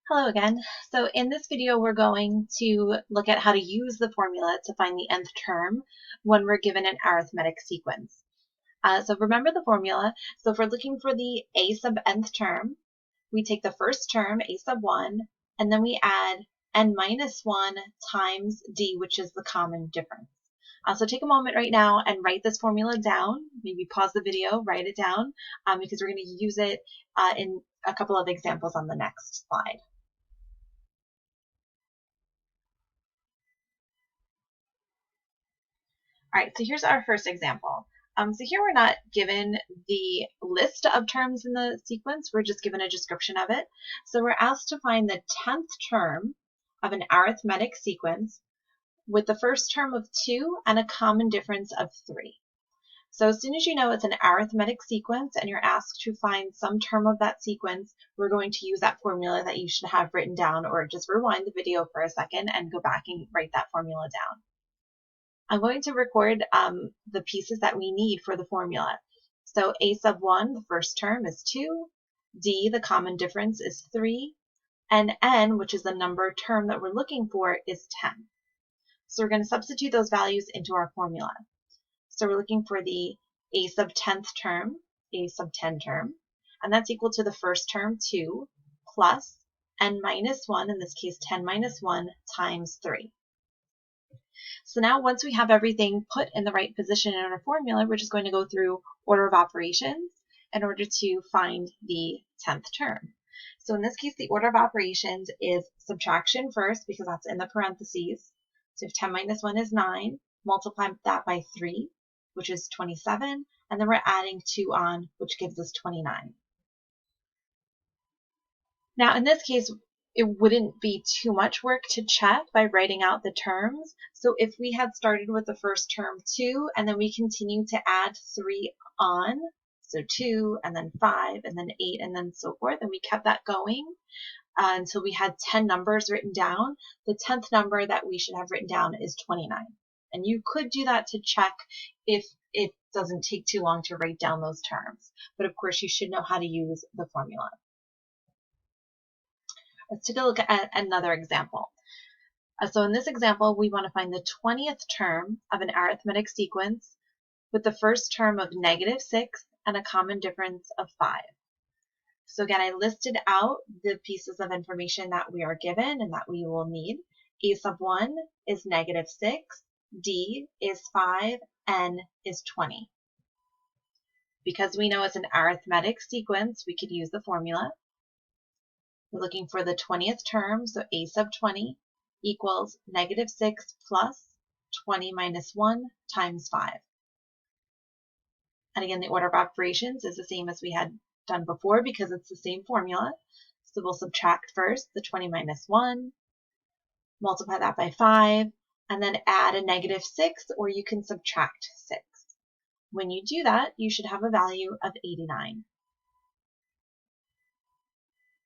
Hello again. So in this video, we're going to look at how to use the formula to find the nth term when we're given an arithmetic sequence. So remember the formula. So if we're looking for the a sub nth term, we take the first term, a sub 1, and then we add n minus 1 times d, which is the common difference. So take a moment right now and write this formula down. Maybe pause the video, write it down, because we're going to use it in a couple of examples on the next slide. All right, so here's our first example. So here we're not given the list of terms in the sequence, we're just given a description of it. So we're asked to find the 10th term of an arithmetic sequence with the first term of 2 and a common difference of 3. So as soon as you know it's an arithmetic sequence and you're asked to find some term of that sequence, we're going to use that formula that you should have written down, or just rewind the video for a second and go back and write that formula down. I'm going to record the pieces that we need for the formula. So a sub 1, the first term, is 2. D, the common difference, is 3. And n, which is the number term that we're looking for, is 10. So we're going to substitute those values into our formula. So we're looking for the a sub 10th term, a sub 10 term, and that's equal to the first term, 2, plus n minus 1, in this case 10 minus 1, times 3. So now once we have everything put in the right position in our formula, we're just going to go through order of operations in order to find the 10th term. So in this case, the order of operations is subtraction first, because that's in the parentheses. So if 10 minus 1 is 9, multiply that by 3, which is 27, and then we're adding 2 on, which gives us 29. Now in this case, it wouldn't be too much work to check by writing out the terms. So if we had started with the first term 2, and then we continue to add 3 on, so 2, and then 5, and then 8, and then so forth, and we kept that going until we had 10 numbers written down, the 10th number that we should have written down is 29. And you could do that to check if it doesn't take too long to write down those terms. But of course, you should know how to use the formula. Let's take a look at another example. So in this example, we want to find the 20th term of an arithmetic sequence with the first term of -6 and a common difference of 5. So again, I listed out the pieces of information that we are given and that we will need. A sub 1 is -6, D is 5, N is 20. Because we know it's an arithmetic sequence, we could use the formula. We're looking for the 20th term, so a sub 20 equals -6 plus 20 minus 1 times 5. And again, the order of operations is the same as we had done before because it's the same formula. So we'll subtract first the 20 minus 1, multiply that by 5, and then add a -6, or you can subtract 6. When you do that, you should have a value of 89.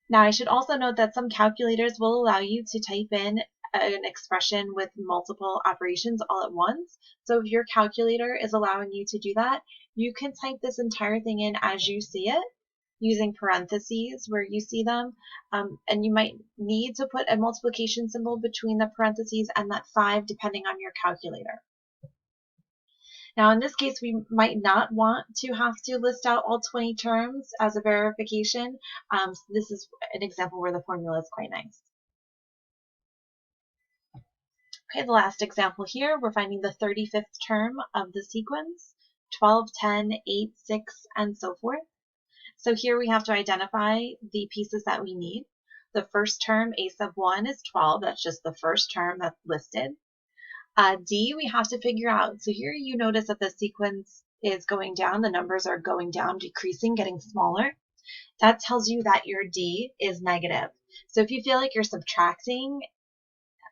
Now, I should also note that some calculators will allow you to type in an expression with multiple operations all at once. So if your calculator is allowing you to do that, you can type this entire thing in as you see it, using parentheses where you see them. And you might need to put a multiplication symbol between the parentheses and that 5, depending on your calculator. Now, in this case, we might not want to have to list out all 20 terms as a verification. So this is an example where the formula is quite nice. Okay, the last example here, we're finding the 35th term of the sequence, 12, 10, 8, 6, and so forth. So here we have to identify the pieces that we need. The first term, a sub 1, is 12. That's just the first term that's listed. D, we have to figure out. So here you notice that the sequence is going down. The numbers are going down, decreasing, getting smaller. That tells you that your D is negative. So if you feel like you're subtracting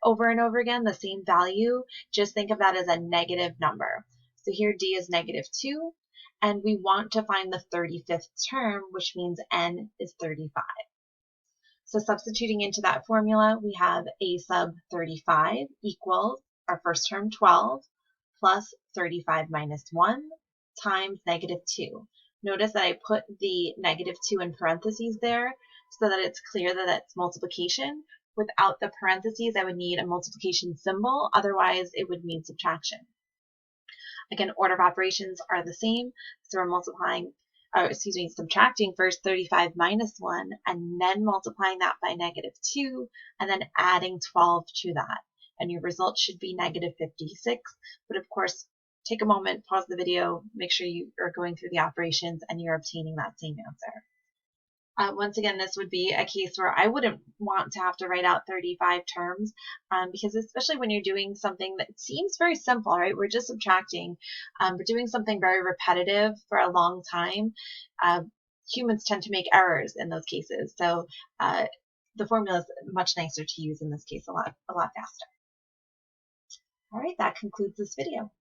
over and over again the same value, just think of that as a negative number. So here D is -2, and we want to find the 35th term, which means N is 35. So substituting into that formula, we have a sub 35 equals our first term 12 plus 35 minus 1 times -2. Notice that I put the -2 in parentheses there so that it's clear that it's multiplication. Without the parentheses, I would need a multiplication symbol, otherwise it would mean subtraction. Again, order of operations are the same, so we're subtracting first 35 minus 1, and then multiplying that by -2, and then adding 12 to that. And your result should be -56. But of course, take a moment, pause the video, make sure you are going through the operations and you're obtaining that same answer. Once again, this would be a case where I wouldn't want to have to write out 35 terms because especially when you're doing something that seems very simple, right? We're just subtracting, but doing something very repetitive for a long time, humans tend to make errors in those cases. So the formula is much nicer to use in this case, a lot faster. All right, that concludes this video.